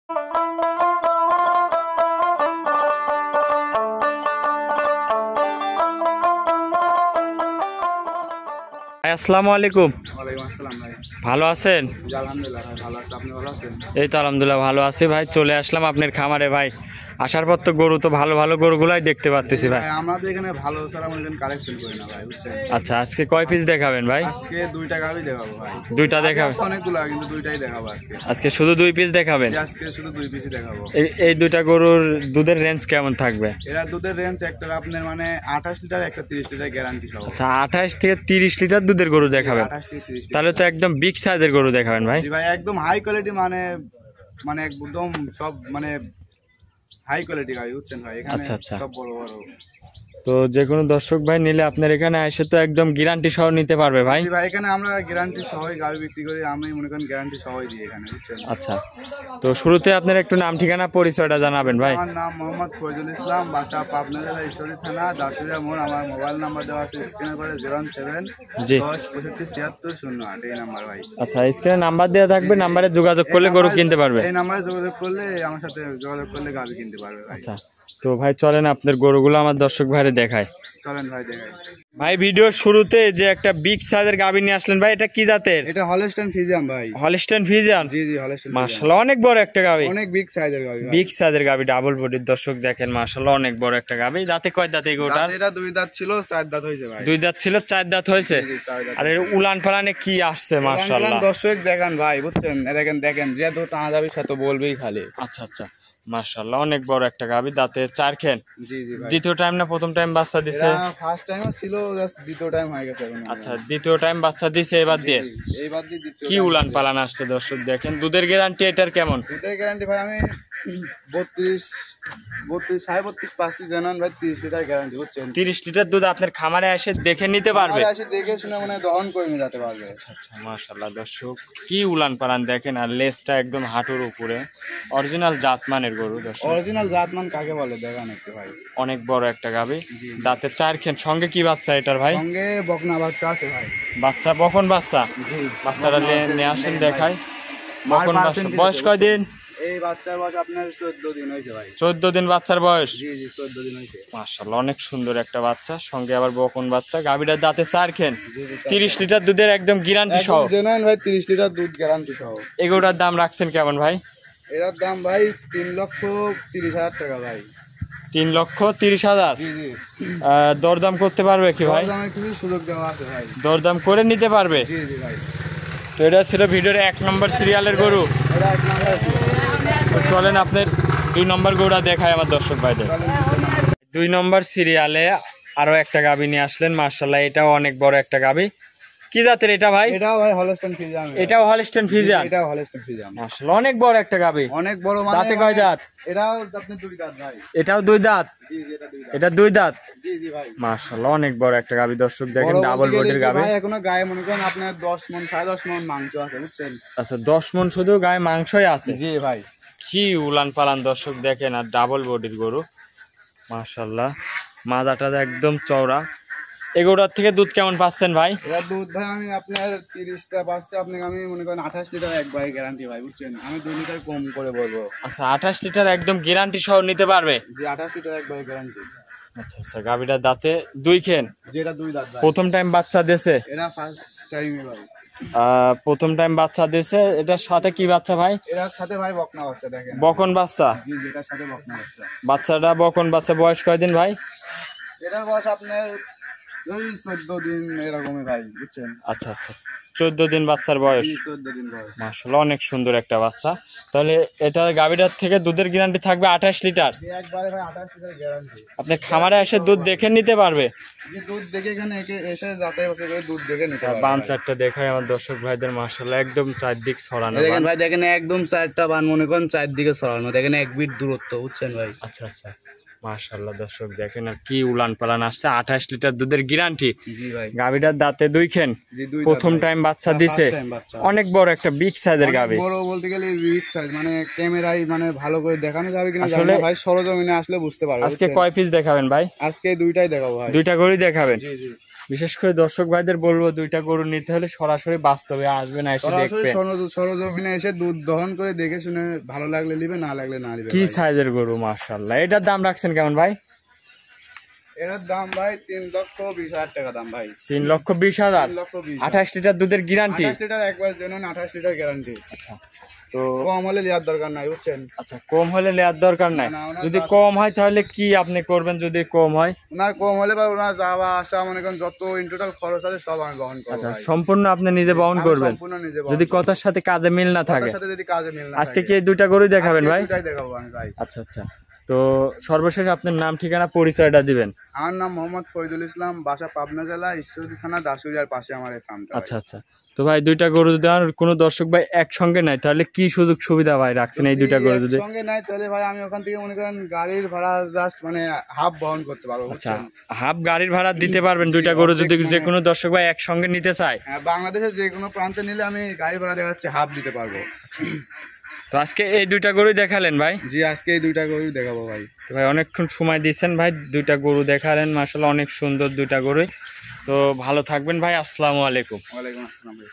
আসসালামু আলাইকুম। ওয়ালাইকুম আসসালাম ভাই। ভালো আছেন? জি আলহামদুলিল্লাহ ভাই, ভালো আছি। আপনি ভালো আছেন? এই তো আলহামদুলিল্লাহ ভালো আছি ভাই। চলে আসলাম আপনার খামারে ভাই। আসার পর তো গরু তো ভালো ভালো গরুগুলাই দেখতে পাচ্ছি ভাই। আমাদের এখানে ভালো ছাড়া আমাদের কালেকশন করি না ভাই, বুঝছেন? আচ্ছা, আজকে কয় পিস দেখাবেন ভাই? আজকে দুইটা গাড়ি দেখাবো ভাই। দুইটা দেখাবেন? অনেকগুলো কিন্তু দুইটাই দেখাবো আজকে। আজকে শুধু 2 পিস দেখাবেন? আজকে শুধু 2 পিসই দেখাবো। এই দুইটা গরুর দুধের রেঞ্জ কেমন থাকবে? এরা দুধের রেঞ্জ একটা আপনার মানে 28 লিটার, একটা 30 লিটার গ্যারান্টি সহ। আচ্ছা, 28 থেকে 30 লিটার দুধের গরু দেখাবেন? 28 থেকে 30 লিটার। তাহলে তো একদম বিগ সাইজের গরু দেখাবেন ভাই। জি ভাই, একদম হাই কোয়ালিটি, মানে মানে একদম সব মানে হাই কোয়ালিটি গাড়ি, বুঝছেন ভাই? এখানে আচ্ছা আচ্ছা, সব বড় বড়। তো যে কোনো দর্শক ভাই নিলে আপনার এখানে এসে তো একদম গ্যারান্টি সহ নিতে পারবে ভাই। জি ভাই, এখানে আমরা গ্যারান্টি সহই গাড়ি বিক্রি করি। আমি মনে করেন গ্যারান্টি সহই দিই এখানে, বুঝছেন? আচ্ছা, তো শুরুতে আপনার একটু নাম ঠিকানা পরিচয়টা জানাবেন ভাই। আমার নাম মোহাম্মদ ফয়জুল ইসলাম, বাসা পাবনা জেলা ঈশ্বরদী থানা, দাসুরিয়া মোড়। আমার মোবাইল নাম্বার দেওয়া আছে স্ক্রিনে করে 017 জি 10 65 76 08, এই নাম্বার ভাই। আচ্ছা, স্ক্রিনে নাম্বার দেওয়া থাকবে, নাম্বারে যোগাযোগ করলে গরু কিনতে পারবে। এই নাম্বারে যোগাযোগ করলে, আমার সাথে যোগাযোগ করলে গাড়ি কিনতে পারবে ভাই। আচ্ছা, তো ভাই চলেন আপনার গরুগুলো আমার দর্শক ভাইরে দেখায়। চলেন ভাই দেখাই। ভাই ভিডিওর শুরুতে যে একটা বিগ সাইজের গাভী নিয়ে আসলেন ভাই, এটা কি জাতের? এটা হলস্টাইন ফ্রিজিয়ান ভাই। Holstein Friesian? জি জি, হলস্টাইন। মাশাআল্লাহ অনেক বড় একটা গাভী, অনেক বিগ সাইজের গাভী। বিগ সাইজের গাভী, ডাবল বডির। দর্শক দেখেন মাশাআল্লাহ অনেক বড় একটা গাভী। দাঁতে কয় দাঁত এই গরুটার? এটা 2 দাঁত ছিল, 4 দাঁত হয়েছে ভাই। 2 দাঁত ছিল, 4 দাঁত হয়েছে। জি, 4 দাঁত। আর এর উলান পালানে কি আসছে মাশাআল্লাহ। দর্শক দেখেন ভাই, বুঝছেন? দেখেন দেখেন, যে তো টানা যাবে সে তো বলবেই খালি। আচ্ছা আচ্ছা, মাশাআল্লাহ অনেক বড় একটা গাভী। দাঁতে 4 খেন। জি জি ভাই। দ্বিতীয় টাইম না প্রথম টাইম বাচ্চা দিছে? ফার্স্ট টাইমও ছিল, জাস্ট দ্বিতীয় টাইম হয়ে গেছে এখন। আচ্ছা, দ্বিতীয় টাইম বাচ্চা দিছে এবার দিয়ে। এইবার দিয়ে দ্বিতীয় কি উলান পালান আসছে দর্শক দেখেন। দুধের গ্যারান্টি এটার কেমন? দুধের গ্যারান্টি ভাই আমি 32 32 পাচ্ছি জানান ভাই। 30 লিটার গ্যারান্টি, বুঝছেন? 30 লিটার দুধ আপনার খামারে এসে দেখে নিতে পারবে? এসে দেখে শুনে মানে দহন করে নিয়ে যেতে পারবে। আচ্ছা আচ্ছা, মাশাআল্লাহ দর্শক কি উলান পালান দেখেন। আর লেজটা একদম হাঁটুর উপরে, অরিজিনাল জাতমানের গরু দর্শক। অরিজিনাল জাতমান কাকে বলে দেখান একটু ভাই। অনেক বড় একটা গাভী। দাঁতে 4 খেন। সঙ্গে কি বাচ্চা এটার ভাই? সঙ্গে বকনা বাচ্চা আছে ভাই। বাচ্চা বকন বাচ্চা? জি, বাচ্চাটা নিয়ে আসেন দেখাই। বকন বাচ্চা। বয়স কয় দিন? এই বাচ্চার বয়স আপনার 14 দিন হয়েছে ভাই। 14 দিন বাচ্চার বয়স? জি জি, 14 দিন হয়েছে। মাশাআল্লাহ অনেক সুন্দর একটা বাচ্চা, সঙ্গে আবার বকন বাচ্চা। গাভীটার দাঁতে 4 খেন। জি জি, 30 লিটার দুধের একদম গ্যারান্টি সহ। জানেন ভাই, 30 লিটার দুধ গ্যারান্টি সহ। এগুলোর দাম রাখছেন কেমন ভাই? এর দাম ভাই 3,30,000 টাকা ভাই। 3,30,000? জি জি। দরদাম করতে পারবে কি ভাই? দরদামের কিছু সুযোগ দেওয়া আছে ভাই। দরদাম করে নিতে পারবে? জি জি ভাই। তো এটা ছিল ভিডিওর 1 নম্বর সিরিয়ালের গরু। এটা এক নাম্বার আছে। তো চলেন আপনার 2 নম্বর গরুটা দেখায় আমার দর্শক ভাইদের। 2 নম্বর সিরিয়ালে আরো একটা গাভী নিয়ে আসলেন মাশাআল্লাহ। এটাও অনেক বড় একটা গাভী। কি জাতের এটা ভাই? এটাও ভাই হলস্টাইন ফ্রিজিয়ান। এটাও হলস্টাইন ফ্রিজিয়ান? এটাও হলস্টাইন ফ্রিজিয়ান। মাশাআল্লাহ অনেক বড় একটা গাভী। অনেক বড়। মানে দাঁতে কয় দাঁত? এটাও আপনি 2 দাঁত ভাই। এটাও 2 দাঁত? জি জি, এটা 2 দাঁত। এটা 2 দাঁত? জি জি ভাই। মাশাআল্লাহ অনেক বড় একটা গাভী দর্শক দেখেন, ডাবল বডির গাভী। ভাই এখনো গায়ে মনে করেন আপনার 10 মণ 10.5 মণ মাংস আছে, বুঝছেন? আচ্ছা, 10 মণ শুধু গায়ে মাংসই আছে? জি ভাই। কি উলান পালান দর্শক দেখেন। আর ডাবল বডির গরু মাশাআল্লাহ। মাজাটা একদম চওড়া। এগুলোর থেকে দুধ কেমন পাচ্ছেন ভাই? এর দুধ ভাই আমি আপনার 30টা পাচ্ছি, আপনাকে আমি মনে করেন 28 লিটার একবারে গ্যারান্টি ভাই, বুঝছেন? আমি 2 লিটার কম করে বলবো। আচ্ছা, 28 লিটার একদম গ্যারান্টি সহ নিতে পারবে? জি, 28 লিটার একবারে গ্যারান্টি। আচ্ছা আচ্ছা, গাভীটার দাঁতে 2 খেন। যেটা 2 দাঁত ভাই। প্রথম টাইম বাচ্চা দিয়েছে? এটা ফার্স্ট টাইম ভাই। প্রথম টাইম বাচ্চা দিয়েছে। এটার সাথে কি বাচ্চা ভাই? এর সাথে ভাই বকনা বাচ্চা, দেখেন। বকন বাচ্চা? জি, যেটার সাথে বকনা বাচ্চা। বাচ্চাটা বকন বাচ্চা। বয়স কয়দিন ভাই? এটার বয়স আপনার ওই 14 দিন এরকমই ভাই, বুঝছেন? আচ্ছা আচ্ছা, 14 দিন বাচ্চার বয়স। 14 দিন বয়স। মাশাআল্লাহ অনেক সুন্দর একটা বাচ্চা। তাহলে এটা গাভীটার থেকে দুধের গ্যারান্টি থাকবে 28 লিটার? একবারে ভাই 28 লিটার গ্যারান্টি। আপনি খামারে এসে দুধ দেখে নিতে পারবে? যে দুধ দেখে এখানে এসে যাচাই বাছাই করে দুধ দেখে নিতে পারবে। বান চারটা দেখায় আমার দর্শক ভাইদের মাশাআল্লাহ একদম চারদিক ছড়ানো। দেখেন ভাই, দেখেন একদম 4টা বান মনে করেন চারদিকে ছড়ানো, দেখেন 1 ফিট দূরত্ব, বুঝছেন ভাই? আচ্ছা আচ্ছা, মাশাআল্লাহ দর্শক দেখেন আর কি উলান পালান আসছে। 28 লিটার দুধের গ্যারান্টি। জি ভাই। গাভীটার দাঁতে 2 খেন। প্রথম টাইম বাচ্চা দিছে। অনেক বড় একটা বিগ সাইজের গাভী। বড় বলতে গেলে বিগ সাইজ, মানে ক্যামেরায় মানে ভালো করে দেখানো যাবে কিনা জানি না ভাই, সরজমিনে আসলে বুঝতে পারবে। আজকে কয় পিস দেখাবেন ভাই? আজকে 2টাই দেখাবো ভাই। 2টা গরুই দেখাবেন? জি জি। বিশেষ করে দর্শক ভাইদের বলবো দুইটা গরু নিতে হলে সরাসরি বাস্তবে আসবে না, এসে সরাসরি দেখবে সরজমিনে এসে দুধ দহন করে দেখে শুনে ভালো লাগলে নিবে, না লাগলে না নিবে। কি সাইজের গরু মাশাআল্লাহ। এটার দাম রাখছেন কেমন ভাই? এটার দাম ভাই 3,20,000 টাকা দাম ভাই। 3,20,000। 3,20,000 28 লিটার দুধের গ্যারান্টি? 28 লিটার একবার জেনুইন 28 লিটার গ্যারান্টি। আচ্ছা, তো কম হলে লিয়ার দরকার নাই বুঝছেন। আচ্ছা, কম হলে নেওয়ার দরকার নাই। না, ওনার যদি কম হয় তাহলে কি আপনি করবেন? যদি কম হয়, ওনার কম হলে বা ওনার যাওয়া আসা মনে করেন যত ইন টোটাল খরচ আছে সব আমি বহন করব আচ্ছা, ভাই। সম্পূর্ণ আপনি নিজে বহন আমি করবেন সম্পূর্ণ নিজে বহন যদি করব। কথার সাথে কাজে মিল না থাকে। কথার সাথে যদি কাজে মিল না আজকে থাকে। কি এই দুইটা গরুই দেখাবেন আজকে ভাই? দুটাই দেখাবো আমি ভাই। আচ্ছা আচ্ছা, তো সর্বশেষ আপনার নাম ঠিকানা পরিচয়টা দিবেন। আমার নাম মোহাম্মদ ফরিদুল ইসলাম, বাসা পাবনা জেলা ঈশ্বরদী থানা দাসুরিয়ার পাশে আমার এই ফার্মটা। আচ্ছা আচ্ছা, তো ভাই দুইটা গরু যদি আর কোনো দর্শক ভাই একসঙ্গে নাই তাহলে কি সুযোগ সুবিধা ভাই রাখছেন এই দুইটা গরু যদি? সঙ্গে নাই তাহলে ভাই আমি ওখান থেকে মনে করেন গাড়ির ভাড়া জাস্ট মানে হাফ বহন করতে পারবো আচ্ছা, বুঝছেন। হাফ গাড়ির ভাড়া দিতে পারবেন দুইটা গরু যদি যে কোনো দর্শক ভাই একসঙ্গে নিতে চায়? হ্যাঁ, বাংলাদেশের যে কোনো প্রান্তে নিলে আমি গাড়ি ভাড়া দেখা যাচ্ছে হাফ দিতে পারবো। তো আজকে এই দুইটা গরুই দেখালেন ভাই? জি, আজকে এই দুইটা গরু দেখাবো ভাই। তো ভাই অনেকক্ষণ সময় দিয়েছেন ভাই, দুইটা গরু দেখালেন মাশাআল্লাহ, অনেক সুন্দর দুইটা গরুই। তো ভালো থাকবেন ভাই, আসসালামু আলাইকুম। ওয়ালাইকুম আসসালাম ভাই।